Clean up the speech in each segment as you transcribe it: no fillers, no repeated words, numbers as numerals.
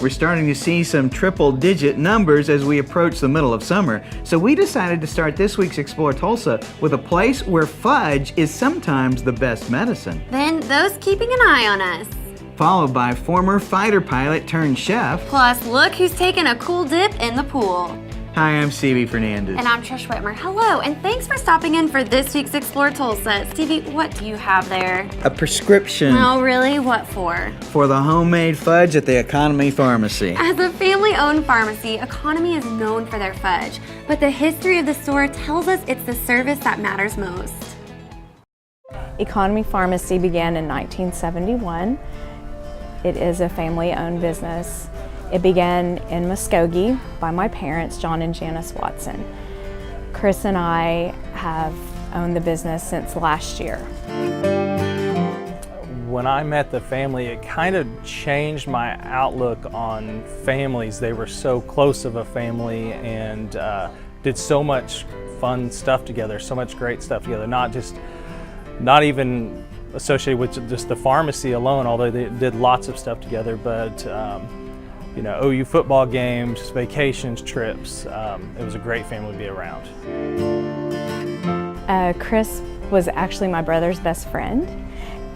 We're starting to see some triple-digit numbers as we approach the middle of summer, so we decided to start this week's Explore Tulsa with a place where fudge is sometimes the best medicine. Then those keeping an eye on us. Followed by former fighter pilot turned chef. Plus, look who's taking a cool dip in the pool. Hi, I'm Stevie Fernandez. And I'm Trish Whitmer. Hello, and thanks for stopping in for this week's Explore Tulsa. Stevie, what do you have there? A prescription. Oh, really? What for? For the homemade fudge at the Economy Pharmacy. As a family-owned pharmacy, Economy is known for their fudge, but the history of the store tells us it's the service that matters most. Economy Pharmacy began in 1971. It is a family-owned business. It began in Muskogee by my parents, John and Janice Watson. Chris and I have owned the business since last year. When I met the family, it kind of changed my outlook on families. They were so close of a family and did so much fun stuff together, so much great stuff together, not even associated with just the pharmacy alone, although they did lots of stuff together, but you know, OU football games, vacations, trips. It was a great family to be around. Chris was actually my brother's best friend,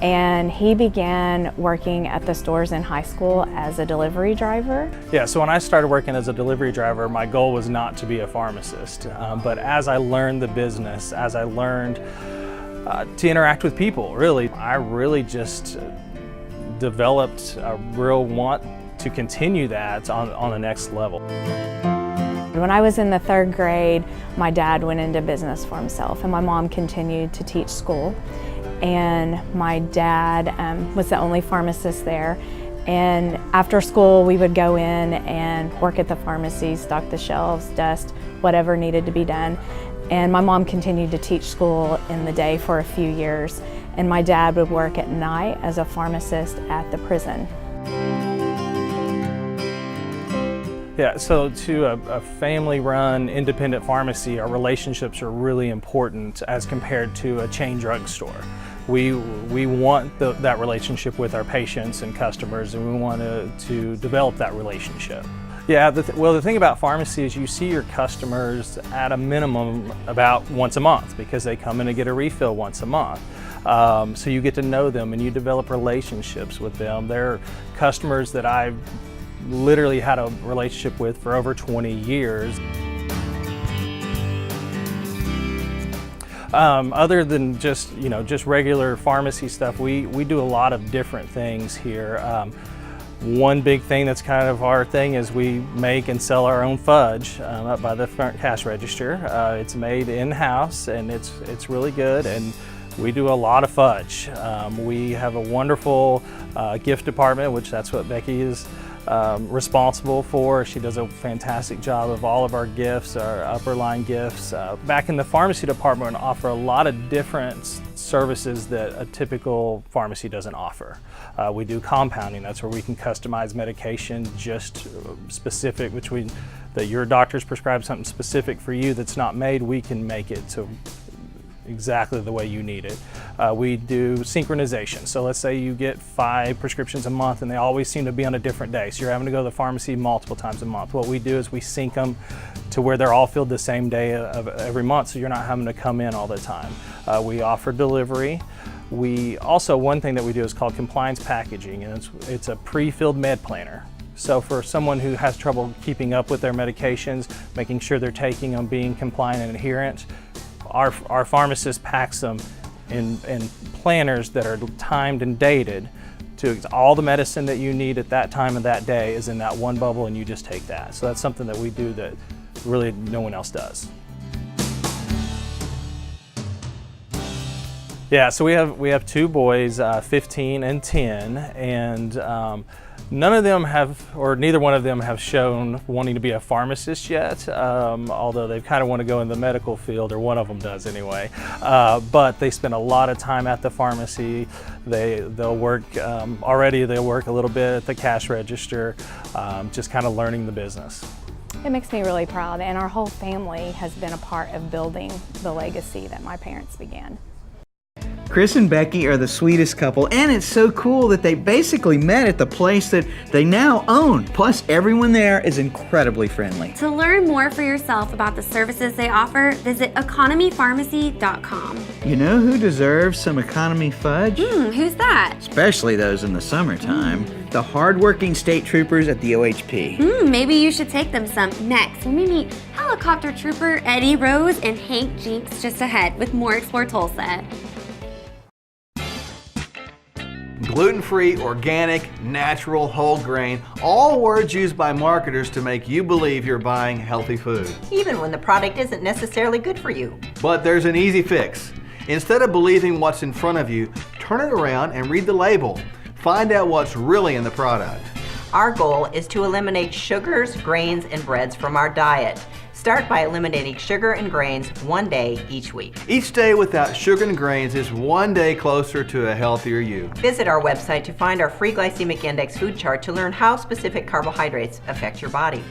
and he began working at the stores in high school as a delivery driver. Yeah, so when I started working as a delivery driver, my goal was not to be a pharmacist. But as I learned the business, as I learned to interact with people, really, I really just developed a real want to continue that on the next level. When I was in the 3rd grade, my dad went into business for himself and my mom continued to teach school. And my dad was the only pharmacist there. And after school, we would go in and work at the pharmacy, stock the shelves, dust, whatever needed to be done. And my mom continued to teach school in the day for a few years. And my dad would work at night as a pharmacist at the prison. Yeah, so to a family-run independent pharmacy, our relationships are really important as compared to a chain drugstore. We want that relationship with our patients and customers, and we want to develop that relationship. Yeah, well, the thing about pharmacy is you see your customers at a minimum about once a month because they come in to get a refill once a month. So you get to know them and you develop relationships with them. They're customers that I've literally had a relationship with for over 20 years. Other than just regular pharmacy stuff, we do a lot of different things here. One big thing that's kind of our thing is we make and sell our own fudge up by the front cash register. It's made in-house and it's really good, and we do a lot of fudge. We have a wonderful gift department, which that's what Becky is responsible for. She does a fantastic job of all of our gifts, our upper line gifts. Back in the pharmacy department, we offer a lot of different services that a typical pharmacy doesn't offer. We do compounding. That's where we can customize medication just specific that your doctor's prescribed something specific for you that's not made. We can make it to exactly the way you need it. We do synchronization. So let's say you get 5 prescriptions a month and they always seem to be on a different day. So you're having to go to the pharmacy multiple times a month. What we do is we sync them to where they're all filled the same day of every month, so you're not having to come in all the time. We offer delivery. We also, one thing that we do is called compliance packaging, and it's a pre-filled med planner. So for someone who has trouble keeping up with their medications, making sure they're taking them, being compliant and adherent, our pharmacist packs them in planners that are timed and dated to all the medicine that you need at that time of that day is in that one bubble, and you just take that. So that's something that we do that really no one else does. Yeah, so we have 2 boys, 15 and 10, and None of them have, or neither one of them have shown wanting to be a pharmacist yet, although they kind of want to go in the medical field, or one of them does anyway. But they spend a lot of time at the pharmacy. They'll work, they'll work a little bit at the cash register, just kind of learning the business. It makes me really proud, and our whole family has been a part of building the legacy that my parents began. Chris and Becky are the sweetest couple, and it's so cool that they basically met at the place that they now own. Plus, everyone there is incredibly friendly. To learn more for yourself about the services they offer, visit economypharmacy.com. You know who deserves some economy fudge? Who's that? Especially those in the summertime. The hardworking state troopers at the OHP. Maybe you should take them some next when we meet helicopter trooper Eddie Rose and Hank Jinks just ahead with more Explore Tulsa. Gluten-free, organic, natural, whole grain, all words used by marketers to make you believe you're buying healthy food. Even when the product isn't necessarily good for you. But there's an easy fix. Instead of believing what's in front of you, turn it around and read the label. Find out what's really in the product. Our goal is to eliminate sugars, grains, and breads from our diet. Start by eliminating sugar and grains one day each week. Each day without sugar and grains is one day closer to a healthier you. Visit our website to find our free glycemic index food chart to learn how specific carbohydrates affect your body.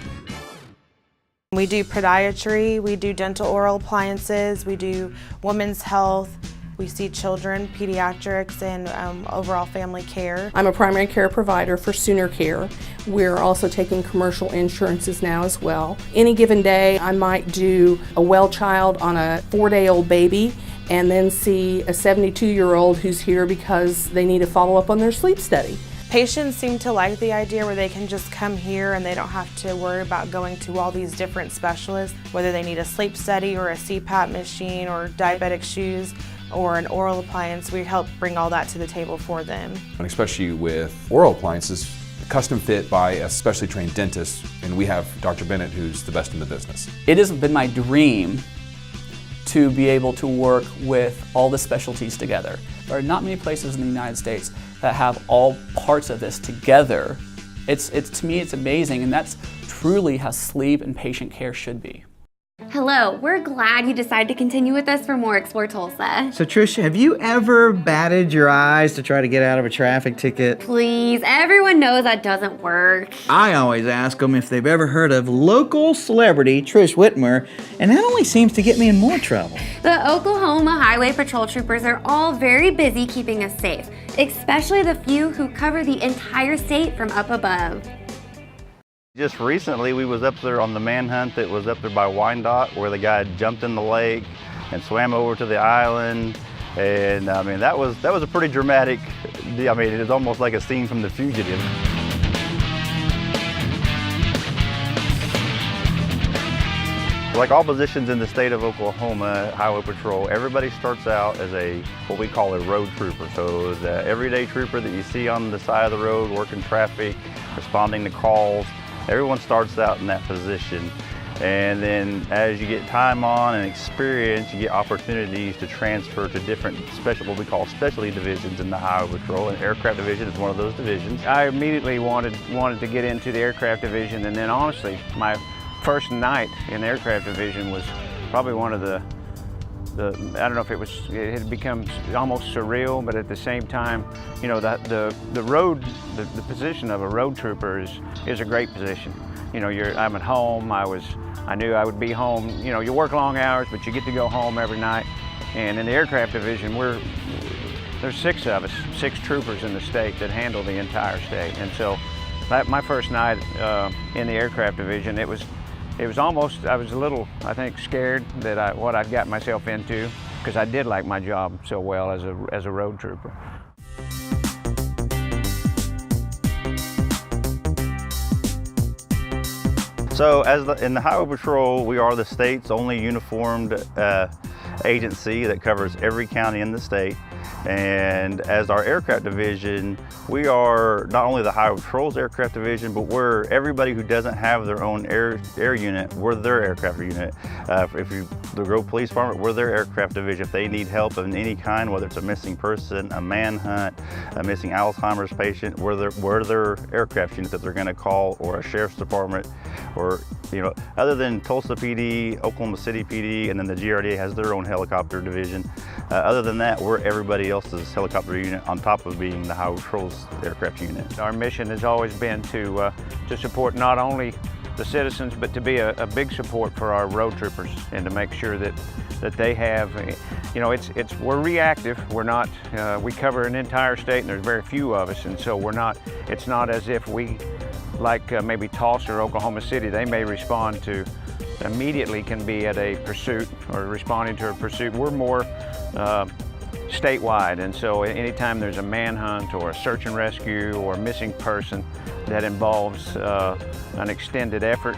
We do podiatry, we do dental oral appliances, we do women's health, we see children, pediatrics, and overall family care. I'm a primary care provider for Sooner Care. We're also taking commercial insurances now as well. Any given day, I might do a well child on a 4-day-old baby and then see a 72-year-old who's here because they need to follow up on their sleep study. Patients seem to like the idea where they can just come here and they don't have to worry about going to all these different specialists, whether they need a sleep study or a CPAP machine or diabetic shoes or an oral appliance. We help bring all that to the table for them. And especially with oral appliances, custom fit by a specially trained dentist, and we have Dr. Bennett, who's the best in the business. It has been my dream to be able to work with all the specialties together. There are not many places in the United States that have all parts of this together. To me, it's amazing, and that's truly how sleep and patient care should be. Hello, we're glad you decided to continue with us for more Explore Tulsa. So Trish, have you ever batted your eyes to try to get out of a traffic ticket? Please, everyone knows that doesn't work. I always ask them if they've ever heard of local celebrity Trish Whitmer, and that only seems to get me in more trouble. The Oklahoma Highway Patrol troopers are all very busy keeping us safe, especially the few who cover the entire state from up above. Just recently, we was up there on the manhunt that was up there by Wyandotte, where the guy jumped in the lake and swam over to the island. And I mean, that was a pretty dramatic, I mean, it was almost like a scene from The Fugitive. Like all positions in the state of Oklahoma, Highway Patrol, everybody starts out as what we call a road trooper. So the everyday trooper that you see on the side of the road, working traffic, responding to calls. Everyone starts out in that position, and then as you get time on and experience, you get opportunities to transfer to different what we call specialty divisions in the Highway Patrol, and Aircraft Division is one of those divisions. I immediately wanted to get into the Aircraft Division, and then honestly, my first night in the Aircraft Division was probably one of the I don't know if it had become almost surreal, but at the same time, you know, the position of a road trooper is a great position. You know, I'm at home. I knew I would be home. You know, you work long hours, but you get to go home every night. And in the Aircraft Division, there's 6 of us, 6 troopers in the state that handle the entire state. And so, my first night in the Aircraft Division, it was almost, I was a little, I think, scared that what I'd got myself into, because I did like my job so well as a road trooper. So in the Highway Patrol, we are the state's only uniformed agency that covers every county in the state. And as our aircraft division, we are not only the Highway Patrol's aircraft division, but we're everybody who doesn't have their own air unit, we're their aircraft unit. If you the Grove Police Department, we're their aircraft division. If they need help of any kind, whether it's a missing person, a manhunt, a missing Alzheimer's patient, we're their aircraft unit that they're going to call, or a sheriff's department, or other than Tulsa PD, Oklahoma City PD, and then the GRDA has their own helicopter division. Other than that, we're everybody else's helicopter unit on top of being the Highway Patrol's aircraft unit. Our mission has always been to support not only the citizens, but to be a big support for our road troopers, and to make sure that they have, we're reactive. We're not, we cover an entire state, and there's very few of us, and so it's not as if we, like maybe Tulsa or Oklahoma City, they may respond to immediately, can be at a pursuit or responding to a pursuit. We're more statewide, and so anytime there's a manhunt or a search and rescue or a missing person that involves an extended effort,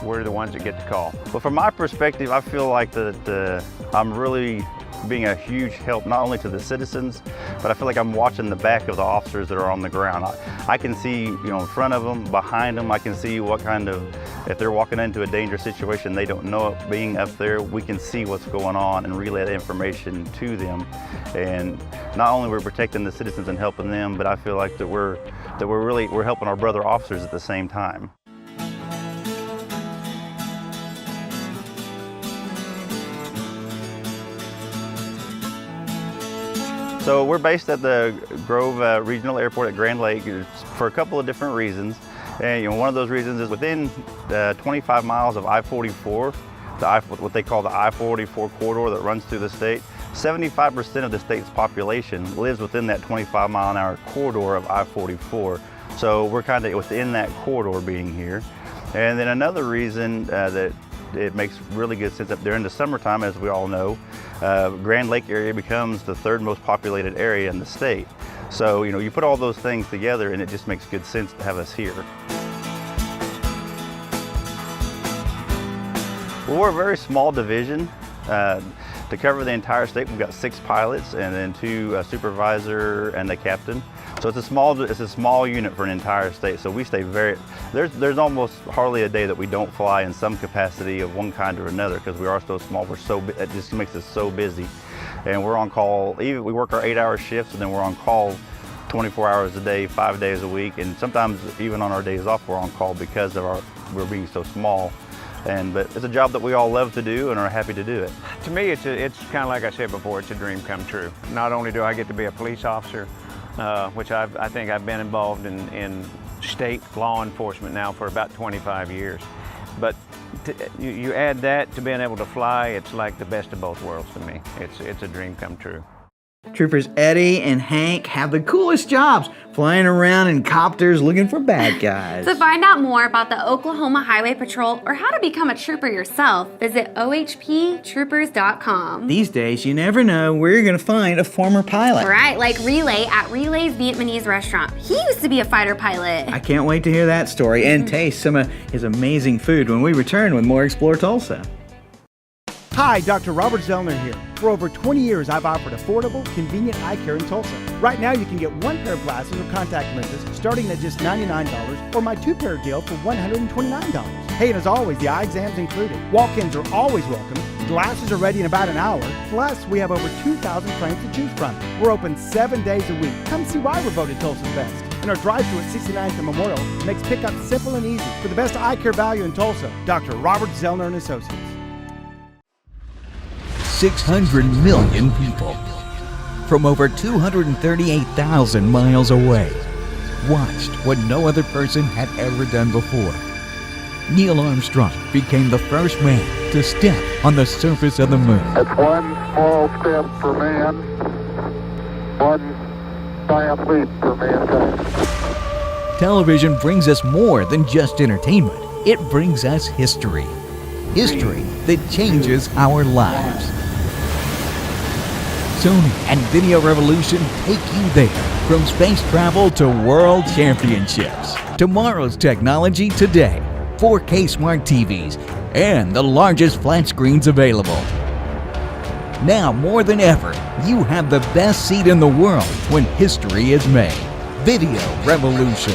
we're the ones that get the call. Well, from my perspective, I feel like that I'm really being a huge help not only to the citizens, but I feel like I'm watching the back of the officers that are on the ground. I can see, in front of them, behind them, I can see what kind of, if they're walking into a dangerous situation, they don't know it. Being up there, we can see what's going on and relay that information to them. And not only we're protecting the citizens and helping them, but I feel like that we're helping our brother officers at the same time. So we're based at the Grove Regional Airport at Grand Lake for a couple of different reasons. And one of those reasons is within 25 miles of I-44, what they call the I-44 corridor that runs through the state, 75% of the state's population lives within that 25-mile-an-hour corridor of I-44. So we're kind of within that corridor being here. And then another reason that it makes really good sense up there in the summertime, as we all know, Grand Lake area becomes the third most populated area in the state. So, you put all those things together and it just makes good sense to have us here. Well, we're a very small division. To cover the entire state, we've got 6 pilots and then 2 supervisor and the captain. So it's a small unit for an entire state. So we stay there's almost hardly a day that we don't fly in some capacity of one kind or another, because we are so small. It just makes us so busy. And we're on call, we work our 8-hour shifts, and then we're on call 24 hours a day, 5 days a week. And sometimes even on our days off, we're on call because of we're being so small. But it's a job that we all love to do and are happy to do it. To me, it's kind of like I said before, it's a dream come true. Not only do I get to be a police officer, which I think I've been involved in state law enforcement now for about 25 years. But you add that to being able to fly, it's like the best of both worlds to me. It's a dream come true. Troopers Eddie and Hank have the coolest jobs, flying around in copters looking for bad guys. To find out more about the Oklahoma Highway Patrol or how to become a trooper yourself, visit ohptroopers.com. These days, you never know where you're going to find a former pilot. Right, like Reli at Relay's Vietnamese restaurant. He used to be a fighter pilot. I can't wait to hear that story and taste some of his amazing food when we return with more Explore Tulsa. Hi, Dr. Robert Zellner here. For over 20 years, I've offered affordable, convenient eye care in Tulsa. Right now, you can get 1 pair of glasses or contact lenses starting at just $99, or my 2-pair deal for $129. Hey, and as always, the eye exam's included. Walk-ins are always welcome. Glasses are ready in about an hour. Plus, we have over 2,000 frames to choose from. We're open 7 days a week. Come see why we're voted Tulsa's best. And our drive-thru at 69th and Memorial makes pickup simple and easy. For the best eye care value in Tulsa, Dr. Robert Zellner and Associates. 600 million people from over 238,000 miles away watched what no other person had ever done before. Neil Armstrong became the first man to step on the surface of the moon. It's one small step for man, one giant leap for mankind. Television brings us more than just entertainment. It brings us history. History that changes our lives. Sony and Video Revolution take you there, from space travel to world championships. Tomorrow's technology today. 4K smart TVs and the largest flat screens available. Now more than ever, you have the best seat in the world when history is made. Video Revolution.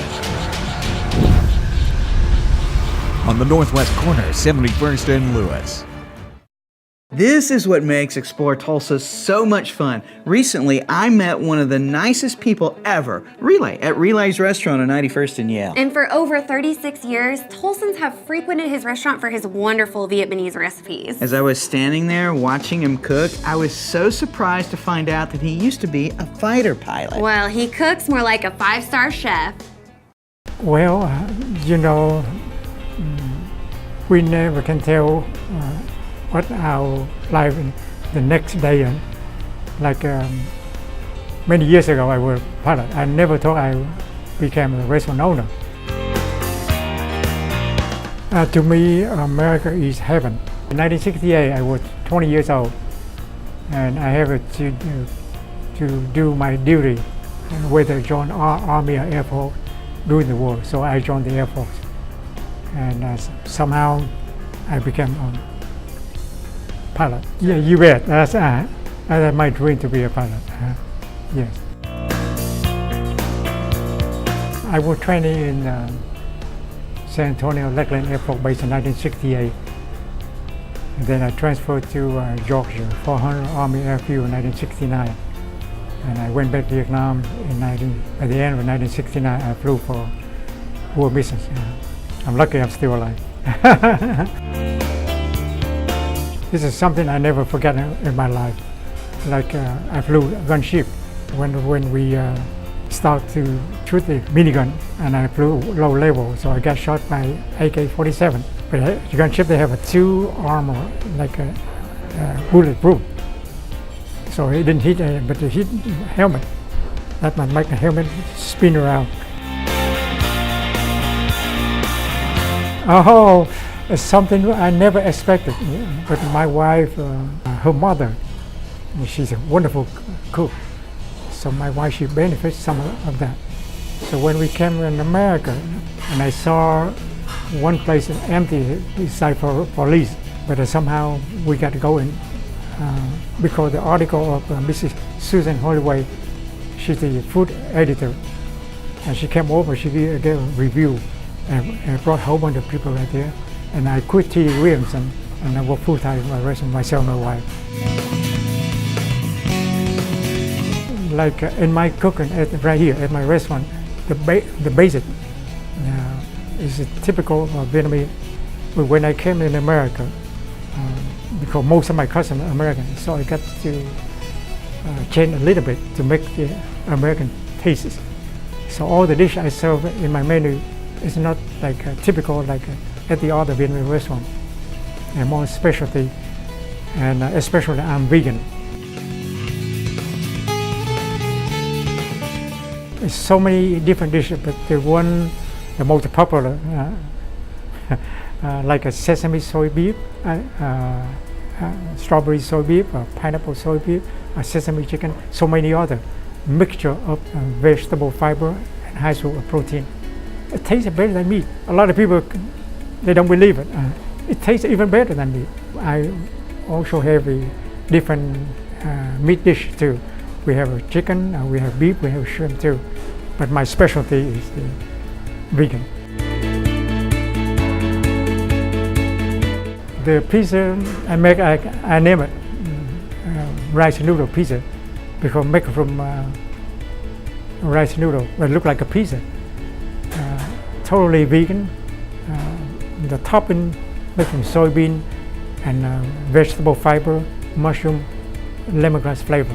On the northwest corner, 71st and Lewis. This is what makes Explore Tulsa so much fun. Recently, I met one of the nicest people ever, Reli, at Reli's restaurant on 91st and Yale. And for over 36 years, Tulsans have frequented his restaurant for his wonderful Vietnamese recipes. As I was standing there watching him cook, I was so surprised to find out that he used to be a fighter pilot. Well, he cooks more like a 5-star chef. Well, you know, we never can tell what our life in the next day. And like many years ago, I was a pilot. I never thought I became a restaurant owner. To me, America is heaven. In 1968, I was 20 years old, and I had to do my duty, whether join Army or Air Force during the war. So I joined the Air Force, and somehow I became pilot. Yeah, you bet. That's my dream to be a pilot. Yes. I was training in San Antonio Lackland Air Force Base in 1968. And then I transferred to Georgia, 400 Army Airfield in 1969. And I went back to Vietnam at the end of 1969. I flew for war missions. I'm lucky I'm still alive. This is something I never forget in my life. Like I flew a gunship when we start to shoot the minigun, and I flew low level, so I got shot by AK-47. But the gunship, they have a 2 armor, like a bulletproof. So it didn't hit, but it hit helmet. That might make the helmet spin around. Oh, it's something I never expected. But my wife, her mother, she's a wonderful cook. So my wife, she benefits some of that. So when we came in America, and I saw one place empty, inside for police, but somehow we got to go in because the article of Mrs. Susan Holloway, she's the food editor, and she came over, she gave a review and brought a whole bunch of people right there. And I quit T.D. Williamson, and I work full-time in my restaurant, myself and my wife. Like in my cooking, right here at my restaurant, the basic is a typical Vietnamese. But when I came in America, because most of my customers are American, so I got to change a little bit to make the American tastes. So all the dishes I serve in my menu is not like typical like at the other Vietnamese restaurant, and more specialty, and especially I'm vegan. There's so many different dishes, but the most popular, like a sesame soy beef, strawberry soy beef, pineapple soy beef, sesame chicken, so many other mixture of vegetable fiber and high source of protein. It tastes better than meat. A lot of people, they don't believe it. It tastes even better than meat. I also have a different meat dish too. We have a chicken, we have beef, we have shrimp too. But my specialty is the vegan. The pizza I make, I name it rice noodle pizza, because make it from rice noodle, but it look like a pizza. Totally vegan. The topping made from soybean and vegetable fiber, mushroom, lemongrass flavor.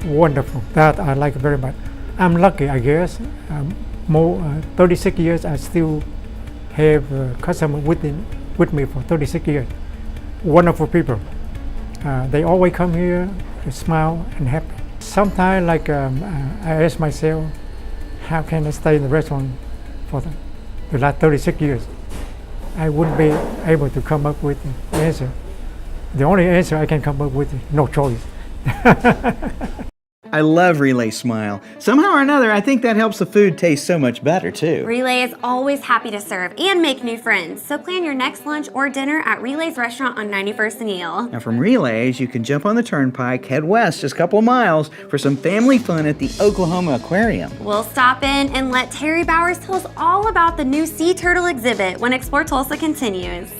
Wonderful. That I like very much. I'm lucky, I guess. 36 years, I still have customers with me for 36 years. Wonderful people. They always come here to smile and happy. Sometimes, like I ask myself, how can I stay in the restaurant for the last 36 years? I wouldn't be able to come up with an answer. The only answer I can come up with is no choice. I love Relay Smile. Somehow or another, I think that helps the food taste so much better, too. Relay is always happy to serve and make new friends, so plan your next lunch or dinner at Relay's restaurant on 91st and Eel. Now, from Relays, you can jump on the turnpike, head west just a couple of miles for some family fun at the Oklahoma Aquarium. We'll stop in and let Terry Bowers tell us all about the new sea turtle exhibit when Explore Tulsa continues.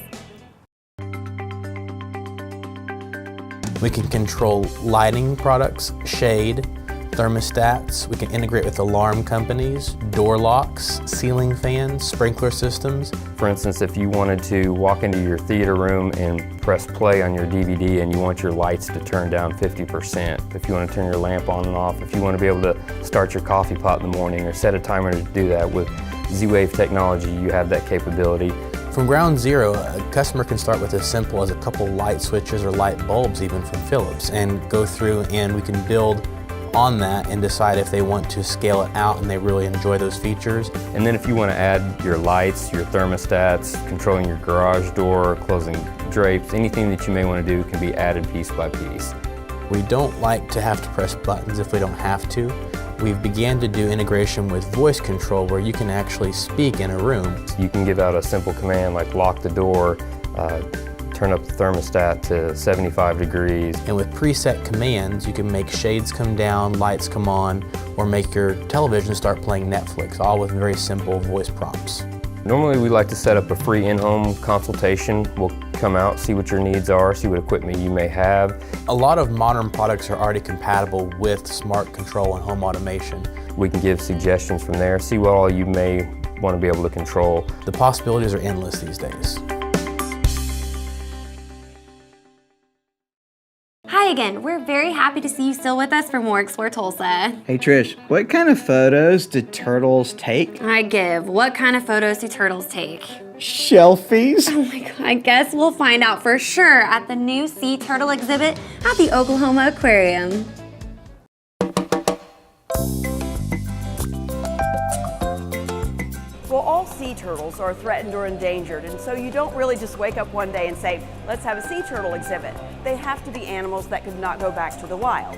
We can control lighting products, shade, thermostats. We can integrate with alarm companies, door locks, ceiling fans, sprinkler systems. For instance, if you wanted to walk into your theater room and press play on your DVD and you want your lights to turn down 50%, if you want to turn your lamp on and off, if you want to be able to start your coffee pot in the morning or set a timer to do that, with Z-Wave technology, you have that capability. From ground zero, a customer can start with as simple as a couple light switches or light bulbs even from Philips, and go through and we can build on that and decide if they want to scale it out and they really enjoy those features. And then if you want to add your lights, your thermostats, controlling your garage door, closing drapes, anything that you may want to do can be added piece by piece. We don't like to have to press buttons if we don't have to. We've began to do integration with voice control where you can actually speak in a room. You can give out a simple command like lock the door, turn up the thermostat to 75 degrees. And with preset commands, you can make shades come down, lights come on, or make your television start playing Netflix, all with very simple voice prompts. Normally we like to set up a free in-home consultation. We'll come out, see what your needs are, see what equipment you may have. A lot of modern products are already compatible with smart control and home automation. We can give suggestions from there, see what all you may want to be able to control. The possibilities are endless these days. Hi again, we're very happy to see you still with us for more Explore Tulsa. Hey Trish, what kind of photos do turtles take? I give. What kind of photos do turtles take? Shelfies? Oh my god, I guess we'll find out for sure at the new sea turtle exhibit at the Oklahoma Aquarium. Well, all sea turtles are threatened or endangered, and so you don't really just wake up one day and say, let's have a sea turtle exhibit. They have to be animals that could not go back to the wild.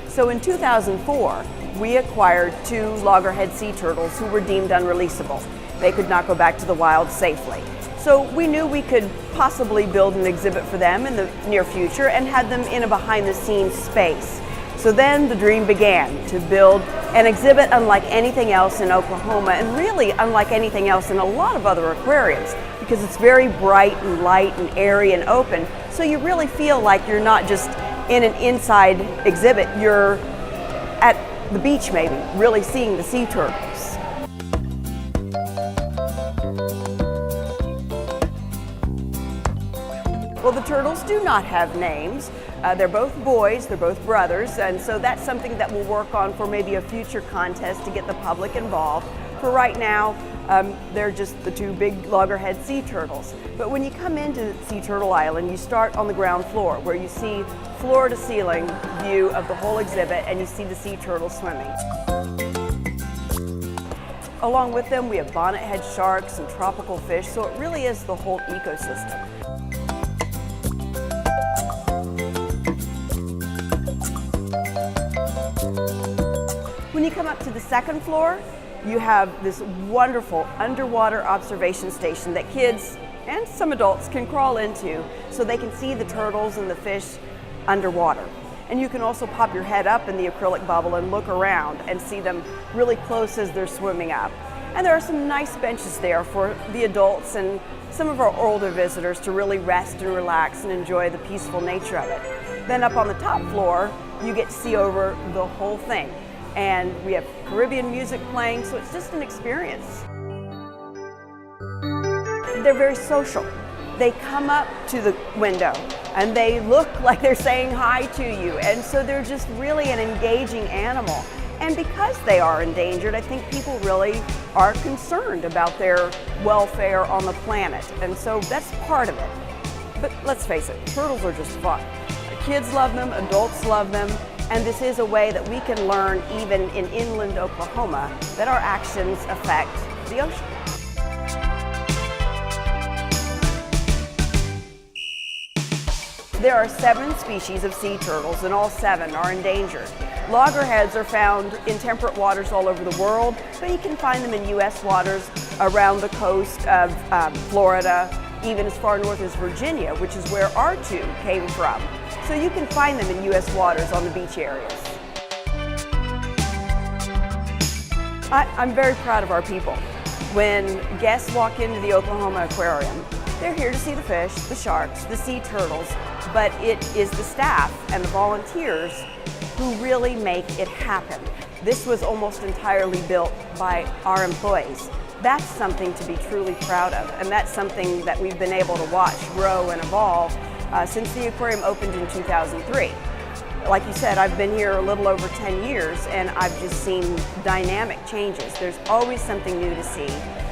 So in 2004, we acquired 2 loggerhead sea turtles who were deemed unreleasable. They could not go back to the wild safely. So we knew we could possibly build an exhibit for them in the near future and had them in a behind-the-scenes space. So then the dream began to build an exhibit unlike anything else in Oklahoma, and really unlike anything else in a lot of other aquariums, because it's very bright and light and airy and open. So you really feel like you're not just in an inside exhibit, you're at the beach maybe, really seeing the sea turtles. Well, the turtles do not have names. They're both boys, they're both brothers, and so that's something that we'll work on for maybe a future contest to get the public involved. For right now, they're just the 2 big loggerhead sea turtles. But when you come into Sea Turtle Island, you start on the ground floor where you see floor to ceiling view of the whole exhibit and you see the sea turtles swimming. Along with them, we have bonnethead sharks and tropical fish, so it really is the whole ecosystem. When you come up to the second floor, you have this wonderful underwater observation station that kids and some adults can crawl into so they can see the turtles and the fish underwater. And you can also pop your head up in the acrylic bubble and look around and see them really close as they're swimming up. And there are some nice benches there for the adults and some of our older visitors to really rest and relax and enjoy the peaceful nature of it. Then up on the top floor, you get to see over the whole thing. And we have Caribbean music playing, so it's just an experience. They're very social. They come up to the window and they look like they're saying hi to you, and so they're just really an engaging animal. And because they are endangered, I think people really are concerned about their welfare on the planet, and so that's part of it. But let's face it, turtles are just fun. Kids love them, adults love them, and this is a way that we can learn, even in inland Oklahoma, that our actions affect the ocean. There are 7 species of sea turtles, and all 7 are endangered. Loggerheads are found in temperate waters all over the world, but you can find them in U.S. waters around the coast of Florida, even as far north as Virginia, which is where our 2 came from. So you can find them in U.S. waters on the beach areas. I'm very proud of our people. When guests walk into the Oklahoma Aquarium, they're here to see the fish, the sharks, the sea turtles, but it is the staff and the volunteers who really make it happen. This was almost entirely built by our employees. That's something to be truly proud of, and that's something that we've been able to watch grow and evolve since the aquarium opened in 2003. Like you said, I've been here a little over 10 years and I've just seen dynamic changes. There's always something new to see.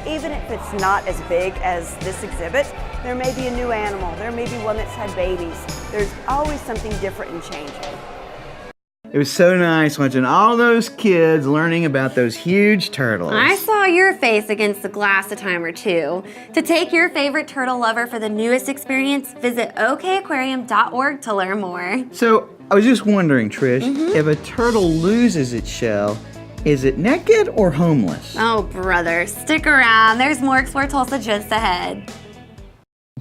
Even if it's not as big as this exhibit, there may be a new animal, there may be one that's had babies. There's always something different and changing. It was so nice watching all those kids learning about those huge turtles. I saw your face against the glass a time or two. To take your favorite turtle lover for the newest experience, visit okaquarium.org to learn more. So, I was just wondering, Trish, if a turtle loses its shell, is it naked or homeless? Oh, brother, stick around. There's more Explore Tulsa just ahead.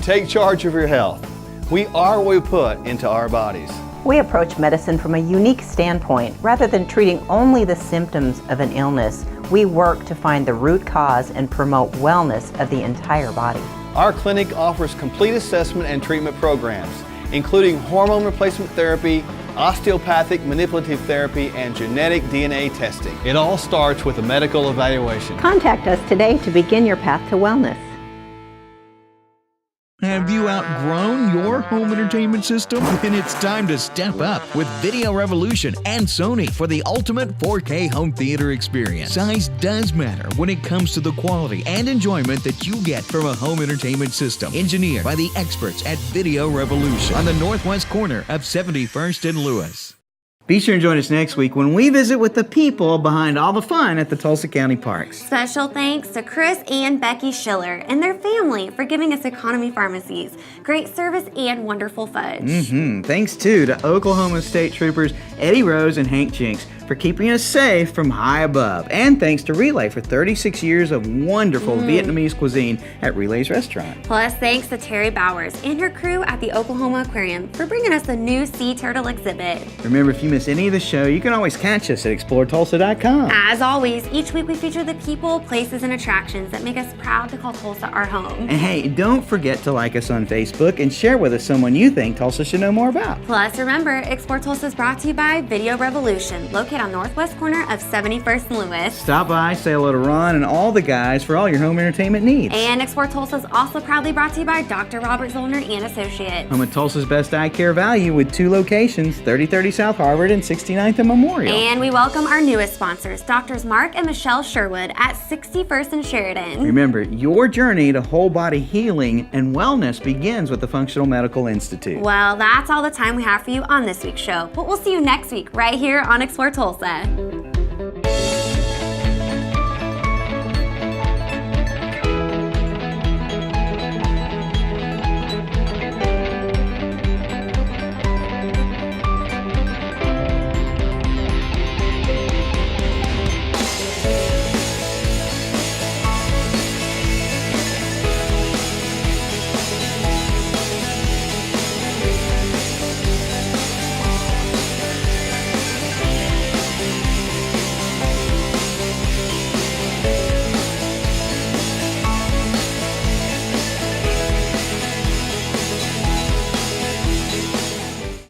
Take charge of your health. We are what we put into our bodies. We approach medicine from a unique standpoint. Rather than treating only the symptoms of an illness, we work to find the root cause and promote wellness of the entire body. Our clinic offers complete assessment and treatment programs, including hormone replacement therapy, osteopathic manipulative therapy, and genetic DNA testing. It all starts with a medical evaluation. Contact us today to begin your path to wellness. Have you outgrown your home entertainment system? Then it's time to step up with Video Revolution and Sony for the ultimate 4K home theater experience. Size does matter when it comes to the quality and enjoyment that you get from a home entertainment system. Engineered by the experts at Video Revolution on the northwest corner of 71st and Lewis. Be sure and join us next week when we visit with the people behind all the fun at the Tulsa County Parks. Special thanks to Chris and Becky Schiller and their family for giving us economy pharmacies, great service, and wonderful fudge. Thanks too to Oklahoma State Troopers Eddie Rose and Hank Jinks for keeping us safe from high above. And thanks to Relay for 36 years of wonderful Vietnamese cuisine at Relay's restaurant. Plus, thanks to Terry Bowers and her crew at the Oklahoma Aquarium for bringing us the new sea turtle exhibit. Remember, if you miss any of the show, you can always catch us at exploretulsa.com. As always, each week we feature the people, places, and attractions that make us proud to call Tulsa our home. And hey, don't forget to like us on Facebook and share with us someone you think Tulsa should know more about. Plus, remember, Explore Tulsa is brought to you by Video Revolution, located on northwest corner of 71st and Lewis. Stop by, say hello to Ron and all the guys for all your home entertainment needs. And Explore Tulsa is also proudly brought to you by Dr. Robert Zollner and Associates. Home of Tulsa's best eye care value with 2 locations, 3030 South Harvard and 69th and Memorial. And we welcome our newest sponsors, Doctors Mark and Michelle Sherwood at 61st and Sheridan. Remember, your journey to whole body healing and wellness begins with the Functional Medical Institute. Well, that's all the time we have for you on this week's show, but we'll see you next week right here on Explore Tulsa.